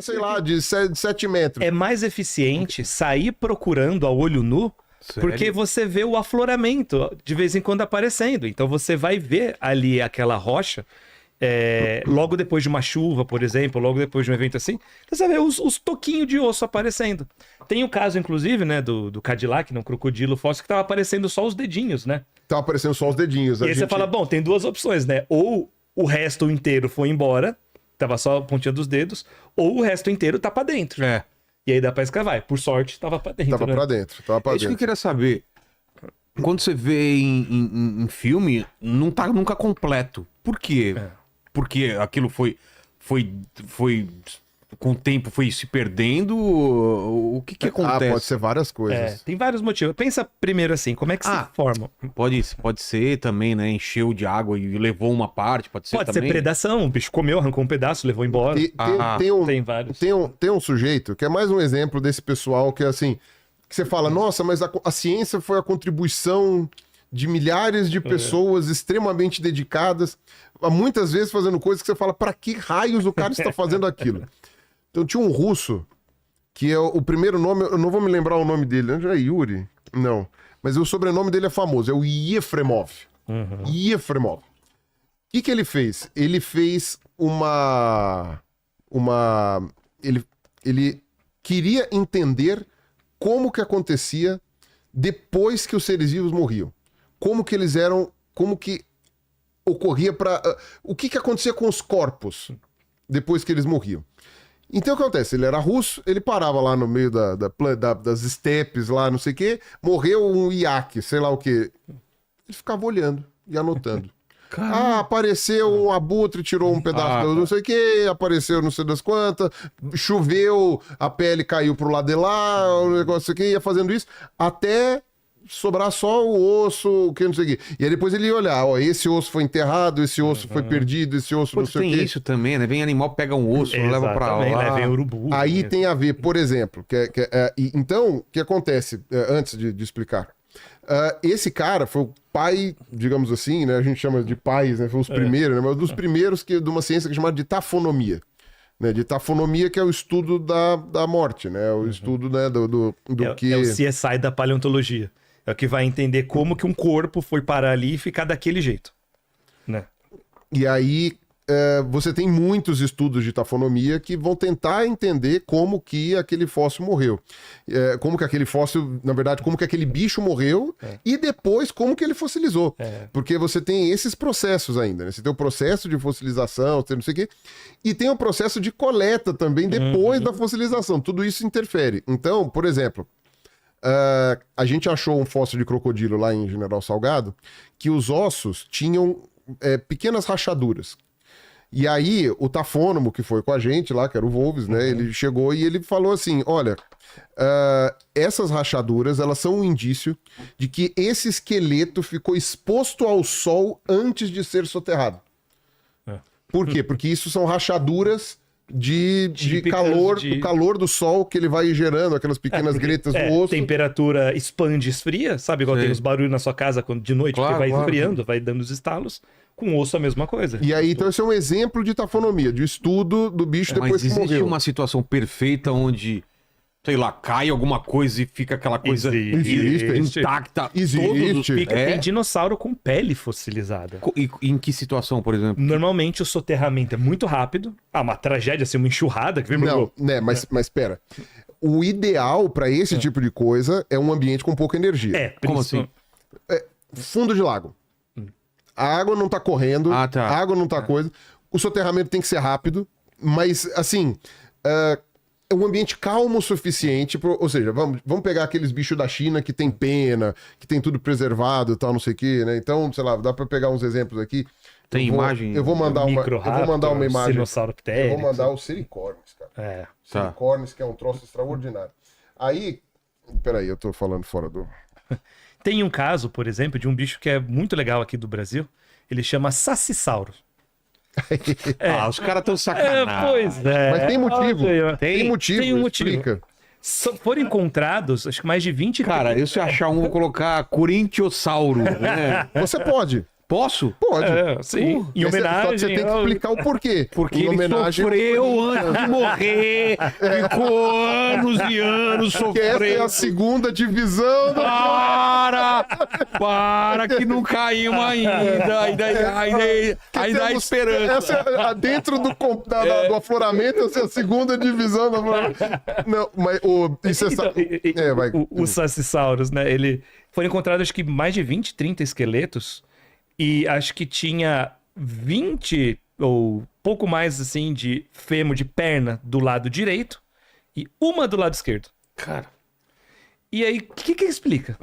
sei lá, de 7 metros. É mais eficiente sair procurando a olho nu, porque você vê o afloramento de vez em quando aparecendo. Então você vai ver ali aquela rocha, logo depois de uma chuva, por exemplo, logo depois de um evento assim, você vai ver os toquinhos de osso aparecendo. Tem o caso, inclusive, né, do Cadillac, um crocodilo fóssil, que tava aparecendo só os dedinhos, né? Tava aparecendo só os dedinhos. E aí você fala, bom, tem duas opções, né? Ou o resto inteiro foi embora, tava só a pontinha dos dedos, ou o resto inteiro tá pra dentro. E aí dá pra escavar. Por sorte, tava pra dentro. Tava pra dentro. Isso que eu queria saber. Quando você vê em filme, não tá nunca completo. Por quê? Porque aquilo foi com o tempo foi se perdendo? O que acontece? Pode ser várias coisas. Tem vários motivos. Pensa primeiro assim, como é que se forma? Pode ser também, né? Encheu de água e levou uma parte, pode ser também. Pode ser predação, o bicho comeu, arrancou um pedaço, levou embora. Tem vários. Tem um sujeito que é mais um exemplo desse pessoal que, assim, que você fala, nossa, mas a ciência foi a contribuição de milhares de pessoas extremamente dedicadas, muitas vezes fazendo coisas que você fala, pra que raios o cara está fazendo aquilo? Então tinha um russo, que é o primeiro nome, eu não vou me lembrar o nome dele, é Yuri? Não. Mas o sobrenome dele é famoso, é o Yefremov. Yefremov. O que ele fez? Ele fez ele queria entender como que acontecia depois que os seres vivos morriam. Como que eles eram, como que ocorria o que acontecia com os corpos depois que eles morriam. Então o que acontece? Ele era russo, ele parava lá no meio das estepes lá, não sei o quê, morreu um iaque, sei lá o quê. Ele ficava olhando e anotando. Apareceu um abutre, tirou um pedaço não sei o que, apareceu não sei das quantas, choveu, a pele caiu pro lado de lá, o negócio aqui, ia fazendo isso, até sobrar só o osso, que não sei o quê. E aí depois ele ia olhar, esse osso foi enterrado, esse osso foi perdido, esse osso não sei o quê. Tem isso também, né? Vem animal, pega um osso, leva pra lá. Né? Vem urubu. Aí tem a ver, por exemplo, então, o que acontece, antes de explicar? Esse cara foi o pai, digamos assim, né? A gente chama de pais, né? Foi os primeiros, né? Mas um dos primeiros de uma ciência que é chamada de tafonomia. Né? De tafonomia, que é o estudo da morte, né? O estudo, né, do que... É o CSI da paleontologia. É o que vai entender como que um corpo foi parar ali e ficar daquele jeito. Né? E aí, você tem muitos estudos de tafonomia que vão tentar entender como que aquele fóssil morreu. Como que aquele fóssil, na verdade, como que aquele bicho morreu e depois como que ele fossilizou. Porque você tem esses processos ainda, né? Você tem o processo de fossilização, não sei o quê, e tem o processo de coleta também depois da fossilização. Tudo isso interfere. Então, por exemplo, a gente achou um fóssil de crocodilo lá em General Salgado que os ossos tinham pequenas rachaduras. E aí, o tafônomo que foi com a gente lá, que era o Wolves, né? Ele chegou e ele falou assim, olha, essas rachaduras, elas são um indício de que esse esqueleto ficou exposto ao sol antes de ser soterrado. Por quê? Porque isso são rachaduras de calor, o calor do sol que ele vai gerando, aquelas pequenas gretas no osso. Temperatura expande, esfria, sabe? Igual tem os barulhos na sua casa quando de noite, que vai esfriando, vai dando os estalos. Com osso a mesma coisa. E aí, então, esse é um exemplo de tafonomia, de estudo do bicho depois que morreu. Mas existe uma situação perfeita onde, sei lá, cai alguma coisa e fica aquela coisa intacta. Existe. Tem dinossauro com pele fossilizada. E em que situação, por exemplo? Normalmente o soterramento é muito rápido. Uma tragédia, assim, uma enxurrada que vem Não, né, mas espera. O ideal para esse tipo de coisa é um ambiente com pouca energia. Como assim? Fundo de lago. A água não tá correndo, a água não tá coisa. O soterramento tem que ser rápido, mas, assim, é um ambiente calmo o suficiente, ou seja, vamos pegar aqueles bichos da China que tem pena, que tem tudo preservado e tal, não sei o quê, né? Então, sei lá, dá pra pegar uns exemplos aqui. Tem imagem? Eu vou mandar uma imagem. Sinosauropteryx. Eu vou mandar o Sericornis, cara. Sericornis, que é um troço extraordinário. Aí, peraí, eu tô falando fora do... Tem um caso, por exemplo, de um bicho que é muito legal aqui do Brasil. Ele chama Sacissauro. Os caras estão sacanagem. Pois é. Mas tem motivo. Tem motivo. Explica. Foram encontrados, acho que mais de 20... Cara, eu se achar um, vou colocar Corinthiossauro. Né? Você pode. Posso? Pode. Sim. Em Só que homenagem. você tem que explicar o porquê. Porque em ele homenagem sofreu antes de morrer. Ficou anos e anos que essa é sofrendo. a segunda divisão. Para que não caímos ainda. Ainda há esperança. Essa dentro do afloramento, essa é a segunda divisão do afloramento. Não, mas isso é... vai. O Sassissauros, né? Foram encontrados acho que mais de 20, 30 esqueletos. E acho que tinha 20 ou pouco mais assim de fêmur, de perna do lado direito e uma do lado esquerdo. Cara. E aí, o que explica?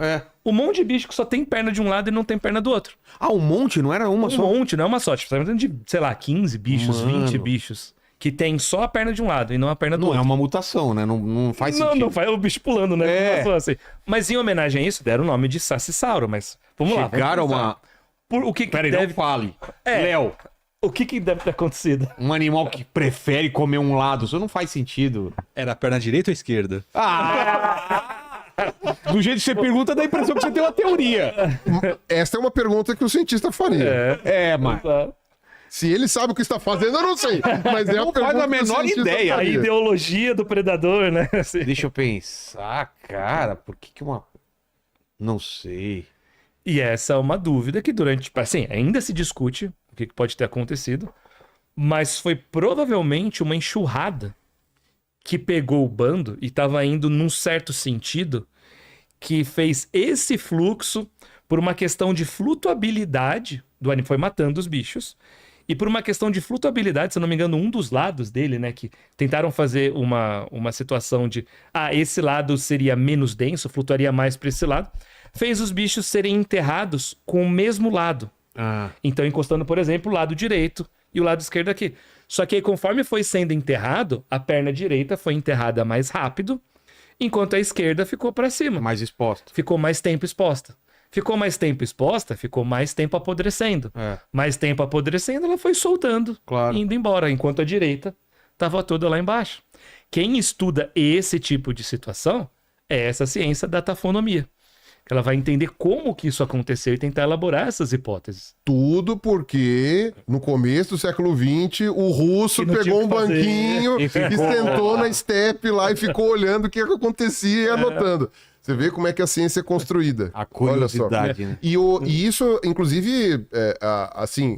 Um monte de bicho que só tem perna de um lado e não tem perna do outro. Um monte? Não era uma Um só? monte, não é uma só. Tipo, você tá falando de, sei lá, 15 bichos, Mano. 20 bichos. Que tem só a perna de um lado e não a perna do Não outro. é uma mutação, né? Não faz sentido. Não faz o bicho pulando, né? Assim. Mas em homenagem a isso, deram o nome de Sassissauro. Mas vamos lá. Chegaram uma... O que Peraí, deve... não fale. É. Léo, O que deve ter acontecido? um animal que prefere comer um lado, isso não faz sentido. Era a perna direita ou esquerda? Do jeito que você pergunta, dá a impressão que você tem uma teoria. Essa é uma pergunta que o cientista faria. Mas... Se ele sabe o que está fazendo, eu não sei. Mas é Não a faz pergunta a menor que o cientista ideia. A faria. ideologia do predador, né? Assim. Deixa eu pensar, cara, por que uma... Não sei. E essa é uma dúvida que durante... Assim, ainda se discute o que pode ter acontecido, mas foi provavelmente uma enxurrada que pegou o bando e estava indo num certo sentido que fez esse fluxo por uma questão de flutuabilidade do animal, foi matando os bichos, e por uma questão de flutuabilidade, se eu não me engano, um dos lados dele, né, que tentaram fazer uma situação de, esse lado seria menos denso, flutuaria mais para esse lado, fez os bichos serem enterrados com o mesmo lado. Então, encostando, por exemplo, o lado direito e o lado esquerdo aqui. Só que aí, conforme foi sendo enterrado, a perna direita foi enterrada mais rápido, enquanto a esquerda ficou para cima. Mais exposto. Ficou mais tempo exposta. Ficou mais tempo exposta, ficou mais tempo apodrecendo. Mais tempo apodrecendo, ela foi soltando, Claro. indo embora, enquanto a direita estava toda lá embaixo. Quem estuda esse tipo de situação é essa ciência da tafonomia. Que ela vai entender como que isso aconteceu e tentar elaborar essas hipóteses. Tudo porque no começo do século XX o russo Que não tinha pegou o um que fazer. banquinho E e ficou- sentou na steppe lá e ficou olhando o que acontecia e anotando. Você vê como é que a ciência é construída. A curiosidade, né? E isso, inclusive, assim,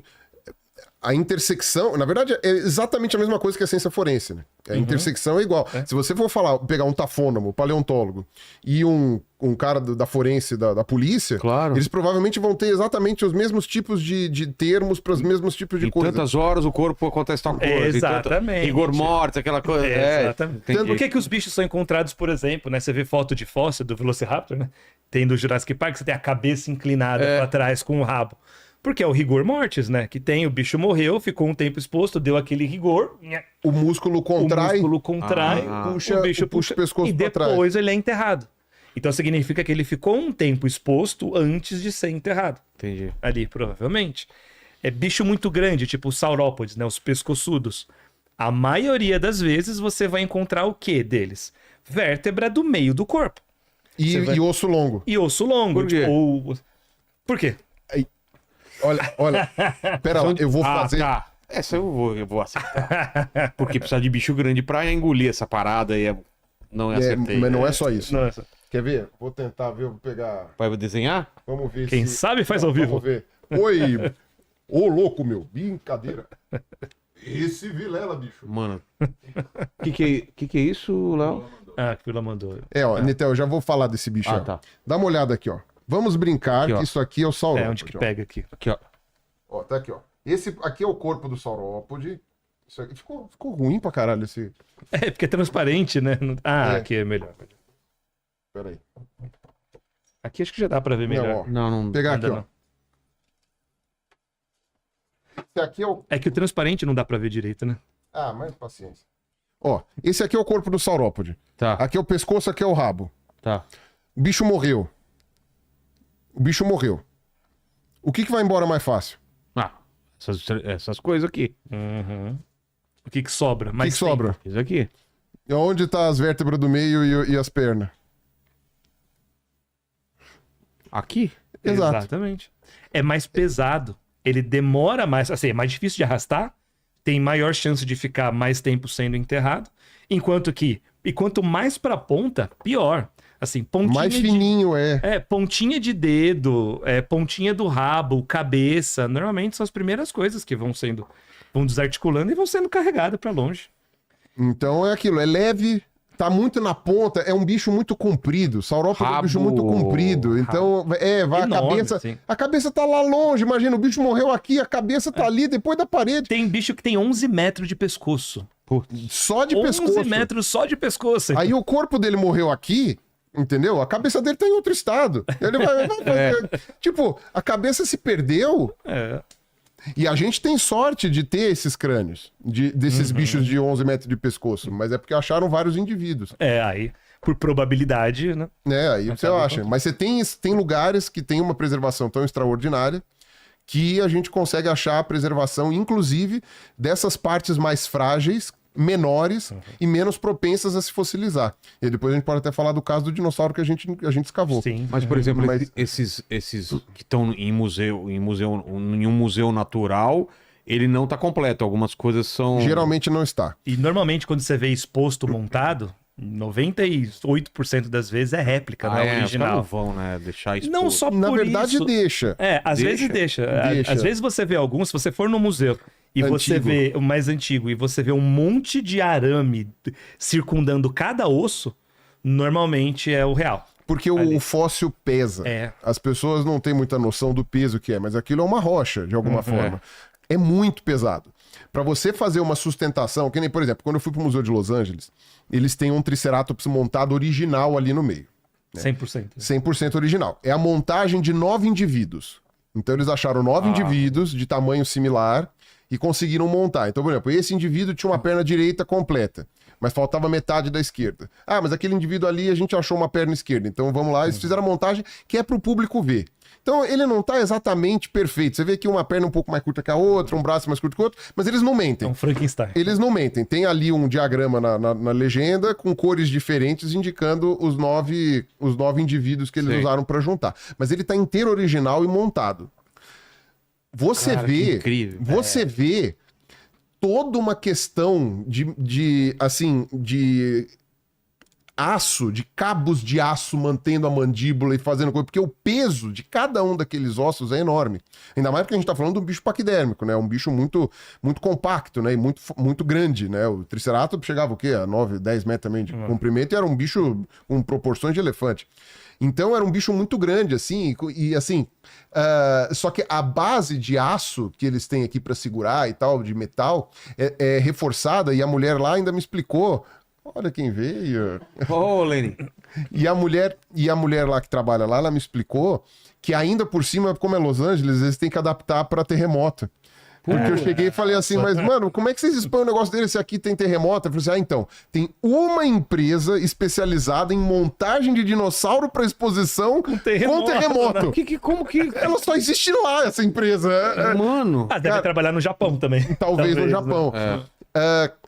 a intersecção, na verdade, é exatamente a mesma coisa que a ciência forense, né? A intersecção é igual. Se você for pegar um tafônomo, paleontólogo, e um cara da forense, da polícia, Claro. eles provavelmente vão ter exatamente os mesmos tipos de termos para os mesmos tipos de Em coisas. tantas horas o corpo acontece tal coisa. Exatamente. Rigor mortis, aquela coisa. Exatamente. Entendi. Por que os bichos são encontrados, por exemplo, né? Você vê foto de fóssil do Velociraptor, né? Tem do Jurassic Park, você tem a cabeça inclinada para trás com o rabo. Porque é o rigor mortis, né? Que tem, o bicho morreu, ficou um tempo exposto, deu aquele rigor, O músculo o contrai. músculo contrai, puxa- o bicho puxa puxa o pescoço e pra trás. depois ele é enterrado. Então significa que ele ficou um tempo exposto antes de ser enterrado. Entendi. Ali, provavelmente. É bicho muito grande, tipo os saurópodes, né? Os pescoçudos. A maioria das vezes você vai encontrar o quê deles? Vértebra do meio do corpo. E, vai- e osso longo. E osso longo. Por quê? Por quê? Olha, pera lá, eu vou fazer. Tá. Essa eu vou aceitar. Porque precisa de bicho grande pra engolir essa parada e não acertei. Mas não é só isso. Nossa. Quer ver? Vou tentar ver, vou pegar. Vai desenhar? Vamos ver Quem se. sabe faz ao vivo. Vamos ver. Oi! Ô, louco, meu. Brincadeira. Esse Vilela, bicho. Mano. Que é isso, Léo? Ah, que Vila mandou. Netel, eu já vou falar desse bicho. Ah, ó. tá. Dá uma olhada aqui, ó. Vamos brincar Aqui, ó. que isso aqui é o saurópode. É onde que ó. pega aqui. Aqui, ó. Ó, tá aqui, ó. Esse aqui é o corpo do saurópode. Isso aqui ficou ruim pra caralho esse. É, porque é transparente, né? Ah, É. aqui é melhor. Pera aí. Aqui acho que já dá pra ver melhor. Não, ó. Não. Vou pegar aqui, Ainda ó. não. Esse aqui é o. É que o transparente não dá pra ver direito, né? Ah, mais paciência. Ó, esse aqui é o corpo do saurópode. Tá, Aqui é o pescoço, aqui é o rabo. tá. O bicho morreu. O bicho morreu. O que vai embora mais fácil? Ah, essas coisas aqui. O que sobra? O que, Mais que sobra? Isso aqui. E onde tá as vértebras do meio e as pernas? Aqui? tempo. Exato. Exatamente. É mais pesado. ele demora mais, assim, é mais difícil de arrastar, tem maior chance de ficar mais tempo sendo enterrado, enquanto que, e quanto mais pra ponta, pior. Assim, pontinha Mais fininho, pontinha de dedo, pontinha do rabo, cabeça, normalmente são as primeiras coisas que vão desarticulando e vão sendo carregadas pra longe. Então é aquilo, é leve, tá muito na ponta, é um bicho muito comprido. Saurópodes é um bicho muito comprido. Então, vai enorme, a cabeça. sim. A cabeça tá lá longe, imagina, o bicho morreu aqui, a cabeça tá ali, depois da parede. Tem bicho que tem 11 metros de pescoço. Só de 11 pescoço. metros só de pescoço. Aí o corpo dele morreu aqui, entendeu? A cabeça dele tá em outro estado. Ele vai tipo, a cabeça se perdeu. E a gente tem sorte de ter esses crânios, desses bichos de 11 metros de pescoço, mas é porque acharam vários indivíduos. Aí, por probabilidade, né? Aí você acha. Mas você tem lugares que tem uma preservação tão extraordinária que a gente consegue achar a preservação, inclusive, dessas partes mais frágeis, menores e menos propensas a se fossilizar. E depois a gente pode até falar do caso do dinossauro que a gente escavou. Sim. Mas, por exemplo, esses que estão em um museu natural, ele não tá completo. Algumas coisas são... Geralmente não está. E normalmente quando você vê exposto montado, 98% das vezes é réplica, não é original. Os caras não vão, né, deixar exposto. Não só por Na verdade, isso... deixa. Às vezes deixa. Às vezes você vê alguns, se você for no museu e você vê o mais antigo e você vê um monte de arame circundando cada osso, normalmente é o real. Porque o fóssil pesa. As pessoas não têm muita noção do peso que é, mas aquilo é uma rocha, de alguma forma. É muito pesado. Para você fazer uma sustentação, que nem, por exemplo, quando eu fui pro Museu de Los Angeles, eles têm um Triceratops montado original ali no meio. 100%. 100% original. É a montagem de 9 indivíduos. Então eles acharam 9 indivíduos de tamanho similar e conseguiram montar. Então, por exemplo, esse indivíduo tinha uma perna direita completa, mas faltava metade da esquerda. Mas aquele indivíduo ali a gente achou uma perna esquerda. Então vamos lá, eles fizeram a montagem que é pro público ver. Então ele não tá exatamente perfeito. Você vê que uma perna um pouco mais curta que a outra, um braço mais curto que o outro, mas eles não mentem. É um Frankenstein. Eles não mentem. Tem ali um diagrama na legenda com cores diferentes indicando os nove indivíduos que eles usaram para juntar. Mas ele tá inteiro original e montado. Você vê toda uma questão de aço, de cabos de aço mantendo a mandíbula e fazendo coisa, porque o peso de cada um daqueles ossos é enorme. Ainda mais porque a gente tá falando de um bicho paquidérmico, né? Um bicho muito, muito compacto, né? E muito, muito grande, né? O Triceratops chegava o quê? A 9, 10 metros também de comprimento e era um bicho com proporções de elefante. Então era um bicho muito grande, assim, só que a base de aço que eles têm aqui para segurar e tal, de metal, é reforçada, e a mulher lá ainda me explicou, olha quem veio. Lenny. E a mulher lá que trabalha lá, ela me explicou que ainda por cima, como é Los Angeles, eles têm que adaptar para terremoto. Porque eu cheguei e falei assim, mas mano, como é que vocês expõem um negócio dele se aqui tem terremoto? Eu falei assim, então, tem uma empresa especializada em montagem de dinossauro para exposição com terremoto. Como que... Ela só existe lá, essa empresa. Mano... Deve trabalhar no Japão também. Talvez no Japão. Né?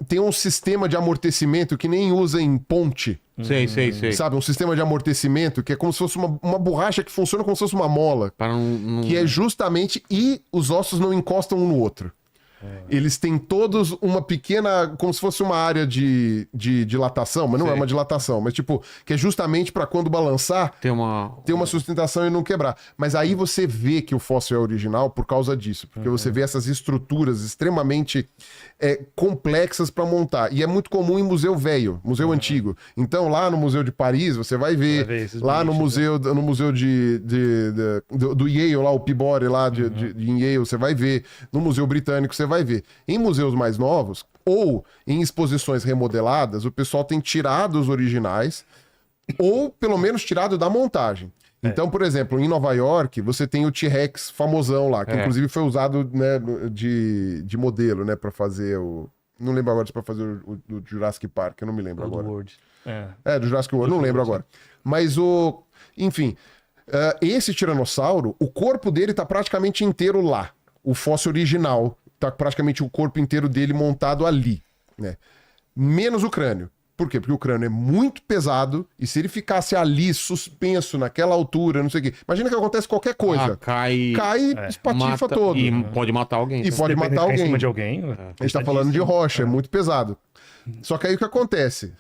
Tem um sistema de amortecimento que nem usa em ponte. Sei. Sabe, um sistema de amortecimento que é como se fosse uma borracha que funciona como se fosse uma mola. Que é justamente... E os ossos não encostam um no outro. Eles têm todos uma pequena... Como se fosse uma área de dilatação, mas não é uma dilatação. Mas tipo, que é justamente para quando balançar... Ter uma sustentação e não quebrar. Mas aí você vê que o fóssil é original por causa disso. Porque você vê essas estruturas extremamente complexas para montar. E é muito comum em museu velho, museu antigo. Então lá no Museu de Paris você vai ver lá no museu do Yale, lá o Peabody lá de Yale, você vai ver. No Museu Britânico você vai ver. Em museus mais novos ou em exposições remodeladas, o pessoal tem tirado os originais ou pelo menos tirado da montagem. Então, por exemplo, em Nova York, você tem o T-Rex famosão lá, que inclusive foi usado, né, de modelo, né, para fazer o... Não lembro agora se para fazer o Jurassic Park, eu não me lembro agora. World. Do Jurassic World, não lembro agora. Mas enfim, esse tiranossauro, o corpo dele tá praticamente inteiro lá. O fóssil original tá praticamente o corpo inteiro dele montado ali, né? Menos o crânio. Por quê? Porque o crânio é muito pesado e se ele ficasse ali suspenso naquela altura, não sei o quê. Imagina que acontece qualquer coisa. Cai, espatifa mata, todo. E pode matar alguém. E pode matar Em alguém. cima de alguém. A gente tá falando de rocha, é muito pesado. Só que aí o que acontece?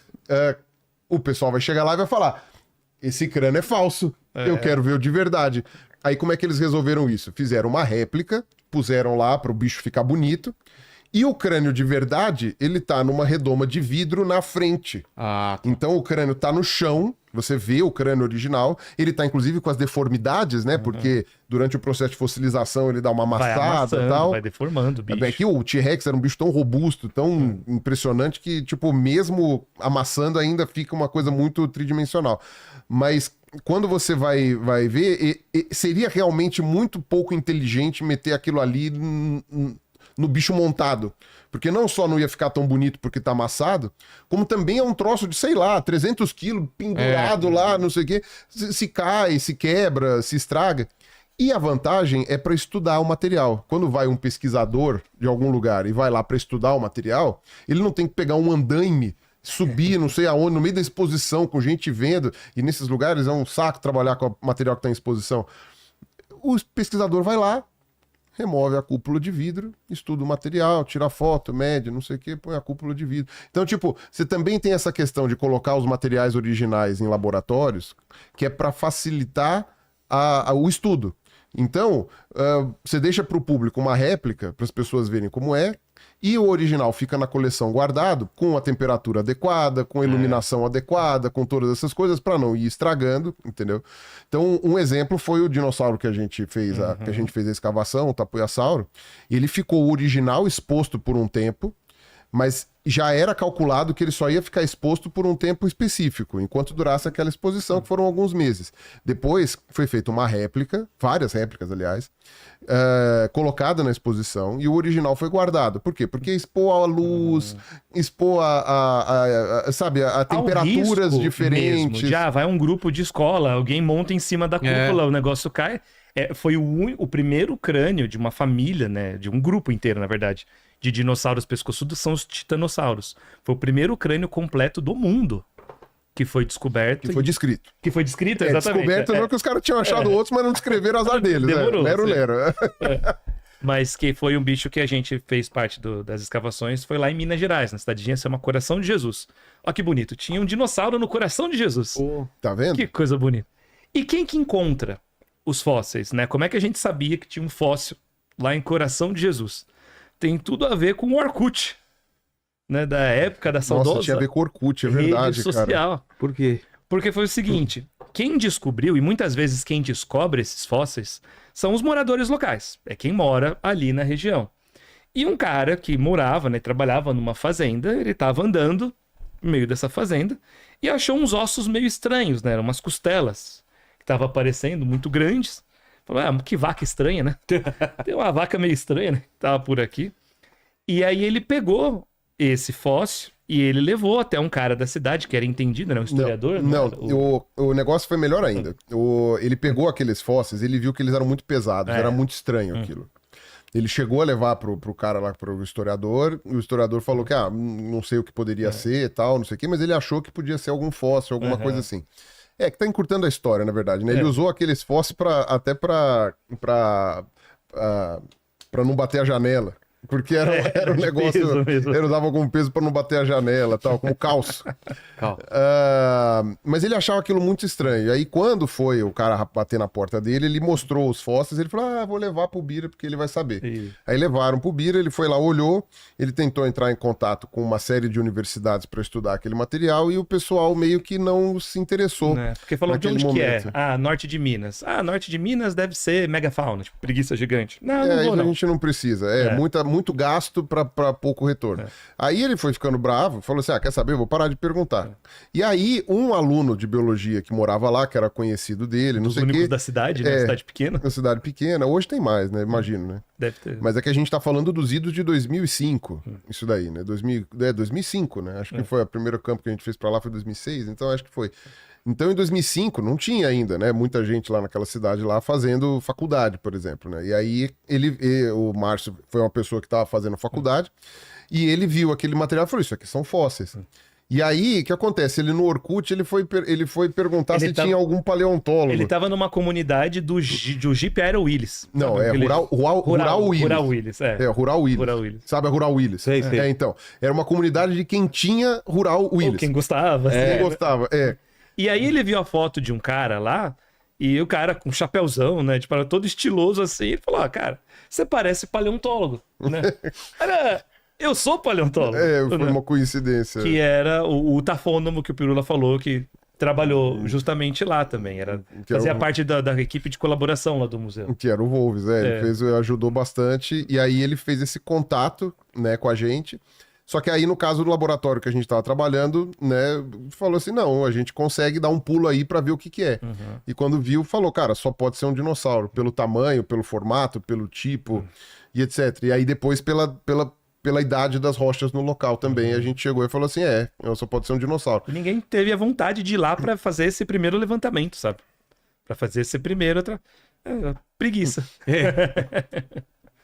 O pessoal vai chegar lá e vai falar: esse crânio é falso, eu quero ver o de verdade. Aí como é que eles resolveram isso? Fizeram uma réplica, puseram lá para o bicho ficar bonito, e o crânio de verdade, ele tá numa redoma de vidro na frente. Então o crânio tá no chão, você vê o crânio original, ele tá inclusive com as deformidades, né? Porque durante o processo de fossilização ele dá uma amassada e tal. Vai deformando o bicho. É que o T-Rex era um bicho tão robusto, tão impressionante que, tipo, mesmo amassando ainda fica uma coisa muito tridimensional. Mas quando você vai ver, seria realmente muito pouco inteligente meter aquilo ali no bicho montado. Porque não só não ia ficar tão bonito porque tá amassado, como também é um troço de, sei lá, 300 quilos pendurado lá, não sei o quê. Se cai, se quebra, se estraga. E a vantagem é para estudar o material. Quando vai um pesquisador de algum lugar e vai lá para estudar o material, ele não tem que pegar um andaime, subir não sei aonde, no meio da exposição, com gente vendo, e nesses lugares é um saco trabalhar com o material que está em exposição. O pesquisador vai lá, remove a cúpula de vidro, estuda o material, tira foto, mede, não sei o que, põe a cúpula de vidro. Então, tipo, você também tem essa questão de colocar os materiais originais em laboratórios, que é para facilitar o estudo. Então, você deixa para o público uma réplica, para as pessoas verem como é, e o original fica na coleção guardado, com a temperatura adequada, com a iluminação adequada, com todas essas coisas, para não ir estragando, entendeu? Então, um exemplo foi o dinossauro que a gente fez, que a gente fez a escavação, o Tapuiasauro. Ele ficou original exposto por um tempo, mas já era calculado que ele só ia ficar exposto por um tempo específico, enquanto durasse aquela exposição, que foram alguns meses. Depois foi feita uma réplica, várias réplicas, aliás, colocada na exposição, e o original foi guardado. Por quê? Porque expor a luz, expor sabe, a temperaturas diferentes. Mesmo. Já vai um grupo de escola, alguém monta em cima da cúpula, o negócio cai. Foi o primeiro crânio de uma família, né? De um grupo inteiro, na verdade, de dinossauros pescoçudos, são os titanossauros. Foi o primeiro crânio completo do mundo que foi descoberto. Que foi descrito. Que foi descrito, exatamente. Descoberto não, que os caras tinham achado outros, mas não descreveram azar deles. Demorou. Lero. Mas que foi um bicho que a gente fez parte das escavações, foi lá em Minas Gerais, na cidadezinha chama Coração de Jesus. Olha que bonito, tinha um dinossauro no coração de Jesus. Tá vendo? Que coisa bonita. E quem que encontra os fósseis, né? Como é que a gente sabia que tinha um fóssil lá em Coração de Jesus? Tem tudo a ver com o Orkut, né? Da época da saudosa. Nossa, tinha a ver com o Orkut, é verdade, rede social. cara. Por quê? Porque foi o seguinte, quem descobriu, e muitas vezes quem descobre esses fósseis, são os moradores locais. É quem mora ali na região. E um cara que morava, né? Trabalhava numa fazenda, ele estava andando no meio dessa fazenda e achou uns ossos meio estranhos, né? Eram umas costelas que estavam aparecendo, muito grandes. Falou, que vaca estranha, né? Tem uma vaca meio estranha, né? Tava por aqui. E aí ele pegou esse fóssil e ele levou até um cara da cidade, que era entendido, né? Um historiador. O negócio foi melhor ainda. Ele pegou aqueles fósseis, ele viu que eles eram muito pesados, era muito estranho aquilo. Ele chegou a levar pro cara lá, pro historiador, e o historiador falou que, não sei o que poderia ser e tal, não sei o que, mas ele achou que podia ser algum fóssil, alguma coisa assim. Que tá encurtando a história, na verdade, né? Ele usou aqueles fósseis até pra não bater a janela. Porque era um negócio... Ele usava algum peso pra não bater a janela, tal, como calço. Mas ele achava aquilo muito estranho. E aí, quando foi o cara bater na porta dele, ele mostrou os fósseis, ele falou, vou levar pro Bira, porque ele vai saber. Aí levaram pro Bira, ele foi lá, olhou, ele tentou entrar em contato com uma série de universidades para estudar aquele material, e o pessoal meio que não se interessou. Porque falou, de onde momento. Que é? Norte de Minas. Norte de Minas deve ser megafauna, tipo preguiça gigante. Não vou, não. A gente não precisa. Muito gasto para pouco retorno. Aí ele foi ficando bravo, falou assim, quer saber? Vou parar de perguntar. E aí, um aluno de biologia que morava lá, que era conhecido dele, não sei o quê... da cidade, né? Cidade pequena. Uma cidade pequena. Hoje tem mais, né? Imagino, né? Deve ter. Mas é que a gente tá falando dos idos de 2005. Isso daí, né? 2005, né? Acho que foi o primeiro campo que a gente fez para lá, foi 2006, então acho que foi. Então, em 2005, não tinha ainda, né? Muita gente lá naquela cidade lá fazendo faculdade, por exemplo, né? E aí, o Márcio foi uma pessoa que estava fazendo faculdade e ele viu aquele material e falou, isso aqui são fósseis. E aí, o que acontece? Ele no Orkut, ele foi perguntar Ele se tava- tinha algum paleontólogo. Ele tava numa comunidade do Jeep Aero Willis. Não, Sabe é aquele- Rural Willis. Rural Willis, É, Rural Willis. Rural Willis. Sabe a Rural Willis? Sei. É, então. Era uma comunidade de quem tinha Rural Ou Willis. quem gostava. Quem assim. gostava, é. E aí ele viu a foto de um cara lá, e o cara com chapéuzão, né? Tipo, era todo estiloso assim. Ele falou: cara, você parece paleontólogo, né? Eu sou paleontólogo. Foi né? uma coincidência. Que era o tafônomo que o Pirula falou, que trabalhou justamente lá também. Que Fazia era o- parte da equipe de colaboração lá do museu. Que era o Wolves, É. Ele ajudou bastante. E aí ele fez esse contato, né, com a gente. Só que aí, no caso do laboratório que a gente estava trabalhando, né, falou assim, não, a gente consegue dar um pulo aí para ver o que que é. E quando viu, falou, cara, só pode ser um dinossauro, pelo tamanho, pelo formato, pelo tipo, e etc. E aí depois pela idade das rochas no local também, a gente chegou e falou assim, só pode ser um dinossauro. E ninguém teve a vontade de ir lá pra fazer esse primeiro levantamento, sabe? Pra fazer esse primeiro... preguiça.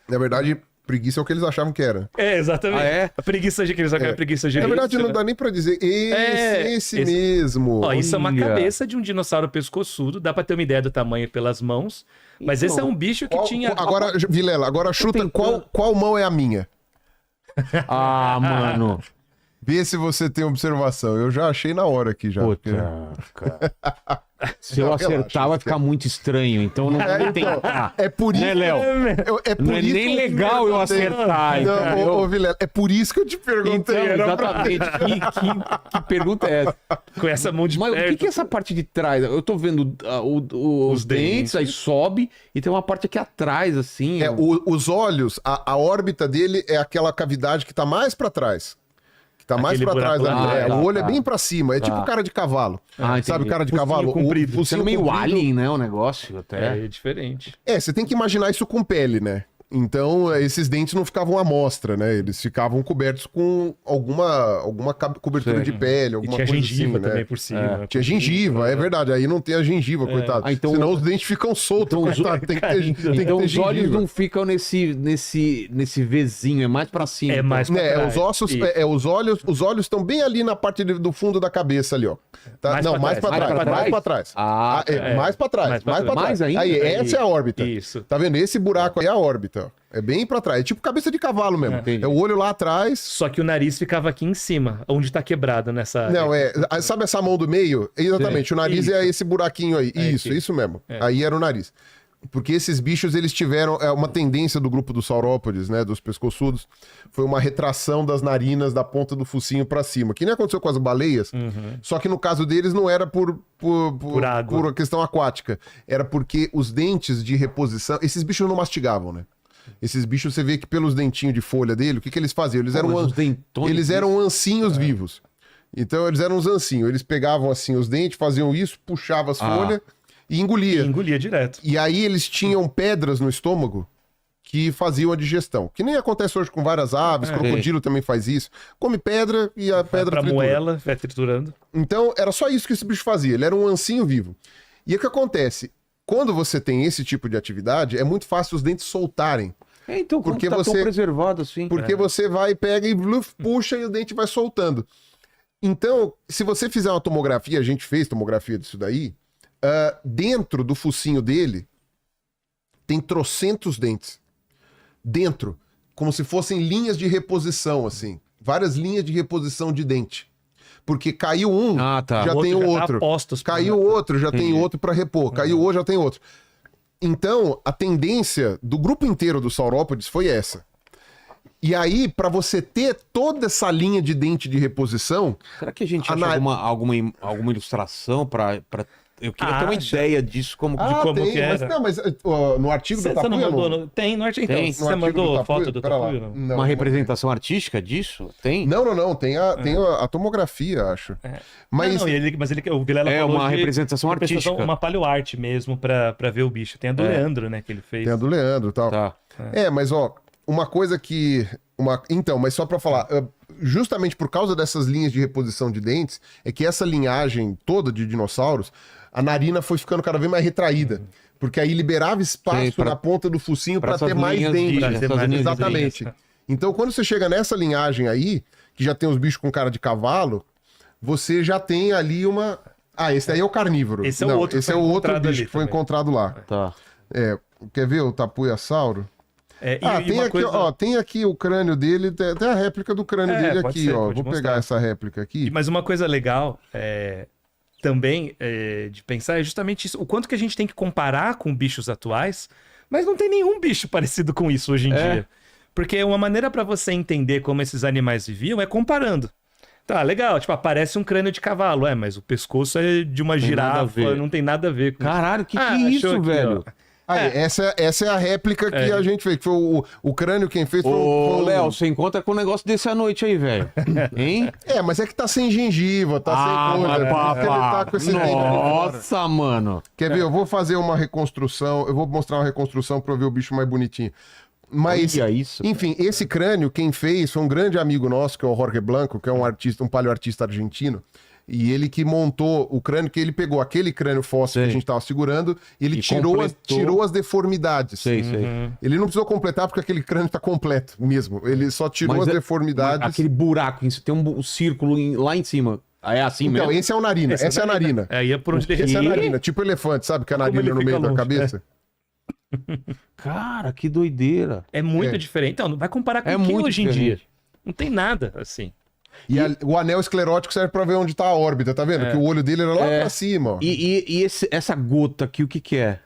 Na verdade, preguiça é o que eles achavam que era. Exatamente. Ah, é? A preguiça de que eles a preguiça de Na verdade, né? não dá nem pra dizer esse esse- mesmo. Ó, isso é uma Olha. cabeça de um dinossauro pescoçudo, dá pra ter uma ideia do tamanho pelas mãos, mas esse é um bicho que tinha... Agora, Vilela, agora chuta qual mão é a minha. Ah, mano. Vê se você tem observação. Eu já achei na hora aqui já. Puta, cara. Se eu Relaxa, acertar, vai ficar muito estranho. Então não vou tentar. É por isso. Né, Léo? É por Não é isso nem que eu legal eu perguntei. acertar, Não, entendeu? ô, Vilela, é por isso que eu te perguntei. Então, era pra- exatamente. Que pergunta é essa? Com essa mão de Mas o perto. que é essa parte de trás? Eu tô vendo os dentes, aí sobe, e tem uma parte aqui atrás, assim. Os olhos, a órbita dele é aquela cavidade que tá mais pra trás. Que tá mais Aquele pra trás buraco ali. lá. tá, o olho tá. é bem pra cima. É tipo cara de cavalo. Entendi. Sabe cara de Focinho cavalo? comprido. O Sendo meio comprido- alien, né? O negócio até. É diferente. Você tem que imaginar isso com pele, né? Então, esses dentes não ficavam à mostra, né? Eles ficavam cobertos com alguma cobertura Sei. de pele, E alguma tinha coisa gengiva assim, né? também por cima. Tinha gengiva, é verdade. Aí não tem a gengiva, coitado. Ah, então- Senão os dentes ficam soltos, Então, coitado. Tem que ter, tem que Então ter os olhos gengiva. não ficam nesse Vzinho, é mais pra cima. É então. mais pra trás. Os ossos, Isso. os olhos estão bem ali na parte do fundo da cabeça ali, ó. Tá? Mais Não, pra mais pra trás, trás, mais pra mais pra trás? trás. Ah, Mais pra trás, mais pra mais pra trás. trás. Mais ainda? Aí, essa é a órbita. Isso. Tá vendo? Esse buraco aí é a órbita, ó. É bem pra trás. É tipo cabeça de cavalo mesmo. Entendi. É o olho lá atrás. Só que o nariz ficava aqui em cima, onde tá quebrado nessa área. Não, sabe essa mão do meio? Exatamente, o nariz Isso. é esse buraquinho aí. Isso, aqui. isso mesmo. Aí era o nariz. Porque esses bichos, eles tiveram uma tendência do grupo dos saurópodes, né, dos pescoçudos, foi uma retração das narinas da ponta do focinho pra cima, que nem aconteceu com as baleias, só que no caso deles não era por água. por questão aquática, era porque os dentes de reposição, esses bichos não mastigavam, né? Esses bichos, você vê que pelos dentinhos de folha dele, o que eles faziam? Eles eram, mas os dentões eles eram ancinhos vivos. Então eles eram uns ancinhos, eles pegavam assim os dentes, faziam isso, puxavam as folhas e engolia. Engolia direto. E aí eles tinham pedras no estômago que faziam a digestão. Que nem acontece hoje com várias aves, crocodilo também faz isso. Come pedra e a pedra Pra tritura. moela, vai triturando. Então era só isso que esse bicho fazia, ele era um ancinho vivo. E o que acontece? Quando você tem esse tipo de atividade, é muito fácil os dentes soltarem. Então, como Porque tá tão você- preservado assim? Porque você vai, pega e puxa e o dente vai soltando. Então, se você fizer uma tomografia, a gente fez tomografia disso daí, dentro do focinho dele tem trocentos dentes. Dentro, como se fossem linhas de reposição, assim. Várias linhas de reposição de dente. Porque caiu um, Ah, tá. já O tem o outro já tá outro. a postos pra- Caiu outro, já tem outro para repor. Caiu outro, já tem outro. Então, a tendência do grupo inteiro dos saurópodes foi essa. E aí, para você ter toda essa linha de dente de reposição, Será que a gente acha alguma ilustração pra... Eu queria ter uma Acha. ideia disso, como... como tem, que mas, era? não, mas no artigo Você do não Tapuia, mandou? Tem no artigo. Então, Tem. você mandou foto do Pera lá. Tapuia? Não? Não, uma representação artística disso? Tem? Não, tem a tomografia, acho. Mas Não, mas o Vilela É falou uma de representação artística. Uma paleoarte mesmo pra ver o bicho. Tem a do Leandro, né, que ele fez. tem a do Leandro e tal. Tá. Mas ó, uma coisa que... Então, mas só pra falar, justamente por causa dessas linhas de reposição de dentes, é que essa linhagem toda de dinossauros, a narina foi ficando cada vez mais retraída. Porque aí liberava espaço Sei, pra- na ponta do focinho pra pra ter essas mais linhas dente. de- Pra ter essas mais linhas de Exatamente. Então, quando você chega nessa linhagem aí, que já tem os bichos com cara de cavalo, você já tem ali uma... Ah, esse daí é o carnívoro. Esse é o outro esse é o outro bicho que foi também. encontrado lá. Tá. Quer ver o tapuiasauro? E Tem uma aqui, coisa... tem aqui o crânio dele, tem a réplica do crânio dele pode aqui, ser, ó. pode Vou mostrar. pegar essa réplica aqui. Mas uma coisa legal também de pensar é justamente isso. O quanto que a gente tem que comparar com bichos atuais, mas não tem nenhum bicho parecido com isso hoje em dia. Porque uma maneira pra você entender como esses animais viviam é comparando. Tá, legal, tipo, aparece um crânio de cavalo, mas o pescoço é de uma Tem nada a girafa, ver. não tem nada a ver com Caralho, que é achou isso, aqui, velho? ó. Aí, essa é a réplica que a gente fez, que foi o crânio quem fez foi Ô, o... Léo, você encontra com um negócio desse à noite aí, velho. Hein? Mas é que tá sem gengiva, tá sem coisa. mas Porque ele tá com esse dente ali fora. Nossa, mano. Quer ver? Eu vou fazer uma reconstrução, eu vou mostrar uma reconstrução pra eu ver o bicho mais bonitinho. Mas, Olha isso, enfim, esse crânio, quem fez foi um grande amigo nosso, que é o Jorge Blanco, que é um artista, um paleoartista argentino. E ele que montou o crânio, que ele pegou aquele crânio fóssil que a gente tava segurando, e ele tirou as deformidades. Sei. Ele não precisou completar porque aquele crânio tá completo mesmo. Ele só tirou as deformidades. Aquele buraco, tem um círculo lá em cima. É assim Então, mesmo? esse é o narina. Essa é a narina. Aí é por onde ele Essa é a recebe. narina. Tipo elefante, sabe? Que a Como narina ele no fica meio da longe, cabeça. Cara, que doideira. É muito diferente. Então, não vai comparar com É o que muito hoje em diferente. dia. Não tem nada assim. O anel esclerótico serve pra ver onde tá a órbita, tá vendo? Que o olho dele era lá pra cima, ó. E essa gota aqui, o que é?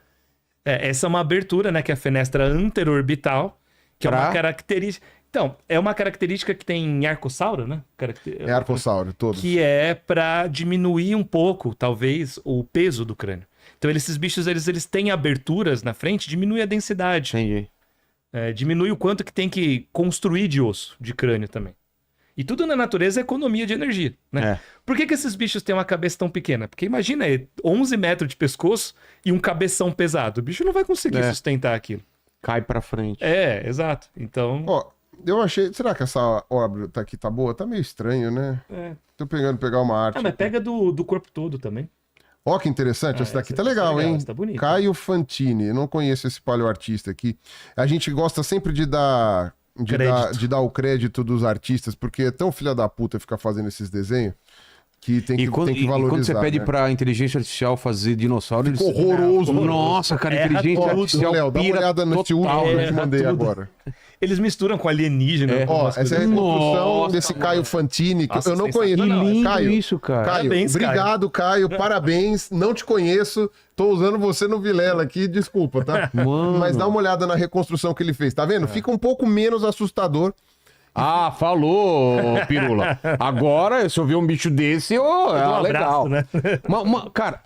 Essa é uma abertura, né? Que é a fenestra anterorbital, que é uma característica... Então, é uma característica que tem em arcossauro, né? É arcossauro, todos. Que é pra diminuir um pouco, talvez, o peso do crânio. Então, esses bichos, eles têm aberturas na frente, diminui a densidade. Entendi. Diminui o quanto que tem que construir de osso, de crânio também. E tudo na natureza é economia de energia, né? Por que esses bichos têm uma cabeça tão pequena? Porque imagina, 11 metros de pescoço e um cabeção pesado. O bicho não vai conseguir sustentar aquilo. Cai pra frente. Exato. Então... Ó, eu achei... Será que essa órbita aqui tá boa? Tá meio estranho, né? Tô pegar uma arte. mas pega do corpo todo também. Ó, que interessante. Essa daqui tá legal, legal, hein? essa tá bonita. Caio Fantini. Eu não conheço esse paleoartista aqui. A gente gosta sempre de dar o crédito dos artistas, porque é tão filha da puta ficar fazendo esses desenhos que tem que valorizar. E quando você pede né? pra inteligência artificial fazer dinossauro, Ficou horroroso. Nossa, cara, inteligência Ó, artificial Léo, dá uma pira olhada nesse último que eu te mandei tudo. agora. Eles misturam com alienígena. com Ó, umas essa é a coisas. reconstrução Nossa, desse Caio Fantini, que Nossa, eu não conheço. sensacional. Que lindo Caio, isso, cara. Caio, Parabéns, obrigado, Caio. Parabéns. Não te conheço. Tô usando você no Vilela aqui, desculpa, tá? Mano. Mas dá uma olhada na reconstrução que ele fez, tá vendo? Fica um pouco menos assustador. Ah, falou, Pirula. Agora, se eu ver um bicho desse, abraço, legal. né? Cara,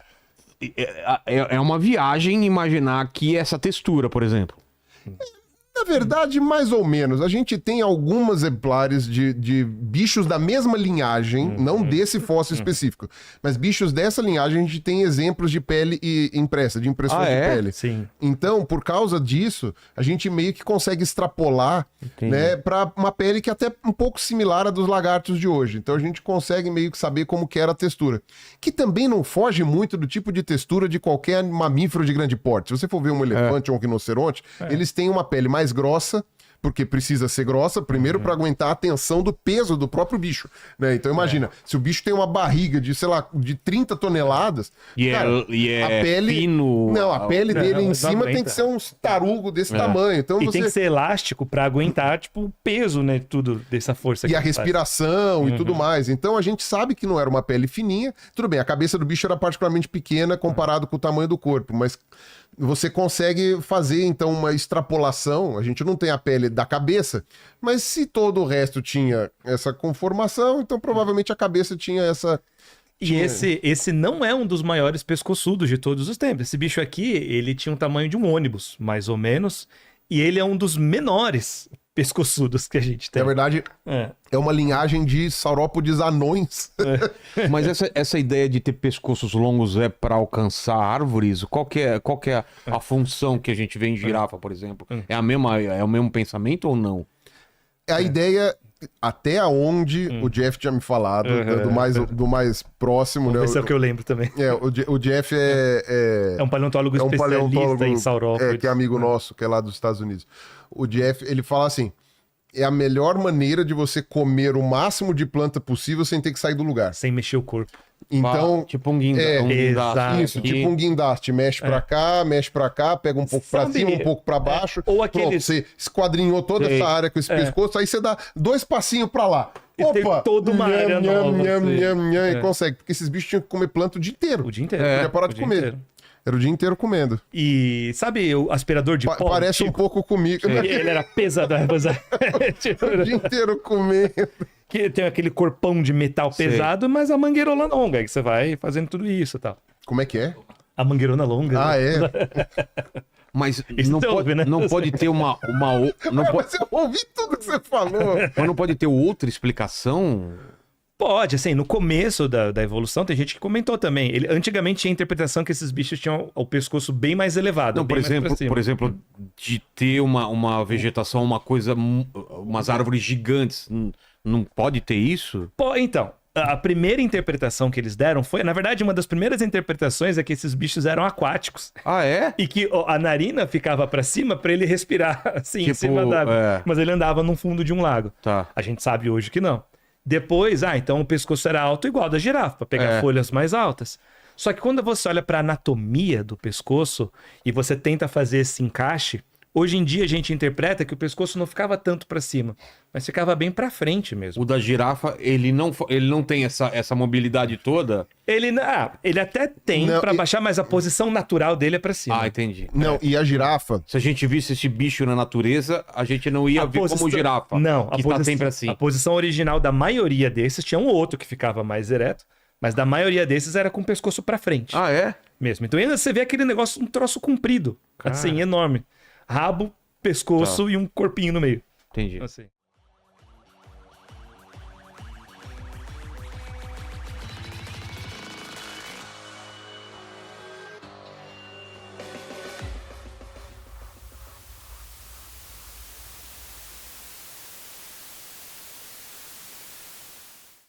é uma viagem imaginar que essa textura, por exemplo. Na verdade, mais ou menos. A gente tem alguns exemplares de bichos da mesma linhagem, não desse fóssil específico, mas bichos dessa linhagem a gente tem exemplos de pele impressa, de impressões de pele. Sim. Então, por causa disso, a gente meio que consegue extrapolar, né, para uma pele que é até um pouco similar à dos lagartos de hoje. Então a gente consegue meio que saber como que era a textura. Que também não foge muito do tipo de textura de qualquer mamífero de grande porte. Se você for ver um elefante ou um rinoceronte, eles têm uma pele mais grossa, porque precisa ser grossa, primeiro para aguentar a tensão do peso do próprio bicho, né? Então imagina, se o bicho tem uma barriga de, sei lá, de 30 toneladas, cara, a pele, fino. não, a pele dele em não cima tem aguenta. que ser um tarugo desse tamanho. Então E você tem que ser elástico pra aguentar, tipo, o peso, né? Tudo dessa força. e que a ele faz. respiração e tudo mais. Então a gente sabe que não era uma pele fininha. Tudo bem, a cabeça do bicho era particularmente pequena comparado com o tamanho do corpo, mas você consegue fazer então uma extrapolação. A gente não tem a pele da cabeça, mas se todo o resto tinha essa conformação, então provavelmente a cabeça tinha essa. E esse não é um dos maiores pescoçudos de todos os tempos. Esse bicho aqui, ele tinha um tamanho de um ônibus, mais ou menos, e ele é um dos menores pescoçudos que a gente tem. Na verdade, é uma linhagem de saurópodes anões. Mas essa ideia de ter pescoços longos é para alcançar árvores? Qual que é a função que a gente vê em girafa, por exemplo? É o mesmo pensamento ou não? A ideia, até onde o Jeff tinha me falado, do mais próximo, né? Esse é o que eu lembro também. O Jeff é um paleontólogo especialista em saurópodes. que é amigo nosso, que é lá dos Estados Unidos. O Jeff, ele fala assim, é a melhor maneira de você comer o máximo de planta possível sem ter que sair do lugar. Sem mexer o corpo. Então, Tipo um guindaste. exato. isso, tipo um guindaste. Mexe pra cá, pega um pouco pra Sabe, cima, um pouco pra baixo. Ou aquele- Pronto, você esquadrinhou toda Sei. essa área com esse pescoço, aí você dá 2 passinhos pra lá. E tem toda uma área nova, assim. E consegue. Porque esses bichos tinham que comer planta o dia inteiro. O dia inteiro. Não podia parar o de dia comer. inteiro. Era o dia inteiro comendo. E sabe o aspirador de pó? Parece um Chico? pouco comigo. Ele era pesado. O dia inteiro comendo. Que tem aquele corpão de metal pesado, mas a mangueirona longa, que você vai fazendo tudo isso e tal. Como é que é? A mangueirona longa. Ah, né? é? Mas Isso não você pode, ouve, né? não pode ter não pode, Mas eu ouvi tudo que você falou. mas não pode ter outra explicação? Pode, assim, no começo da evolução, tem gente que comentou também. Antigamente tinha a interpretação que esses bichos tinham o pescoço bem mais elevado. Não, bem mais pra cima. por exemplo, de ter uma vegetação, uma coisa, umas árvores gigantes. Não pode ter isso? Então, a primeira interpretação que eles deram foi, na verdade, uma das primeiras interpretações é que esses bichos eram aquáticos. Ah, é? E que a narina ficava pra cima pra ele respirar, assim, em Tipo, cima d'água. é. Mas ele andava no fundo de um lago. Tá. A gente sabe hoje que não. Depois, então o pescoço era alto igual da girafa, pra pegar É. folhas mais altas. Só que quando você olha pra anatomia do pescoço e você tenta fazer esse encaixe, hoje em dia a gente interpreta que o pescoço não ficava tanto pra cima, mas ficava bem pra frente mesmo. O da girafa, ele não tem essa mobilidade toda? Ele até tem Não, pra e- baixar, mas a posição natural dele é pra cima. Ah, entendi. Não, e a girafa? Se a gente visse esse bicho na natureza, a gente não ia ver como girafa. Não, que tá sempre assim. a posição original da maioria desses tinha um outro que ficava mais ereto, mas da maioria desses era com o pescoço pra frente Ah, é? mesmo. Então ainda você vê aquele negócio, um troço comprido, assim, enorme. Rabo, pescoço e um corpinho no meio. Entendi. Assim.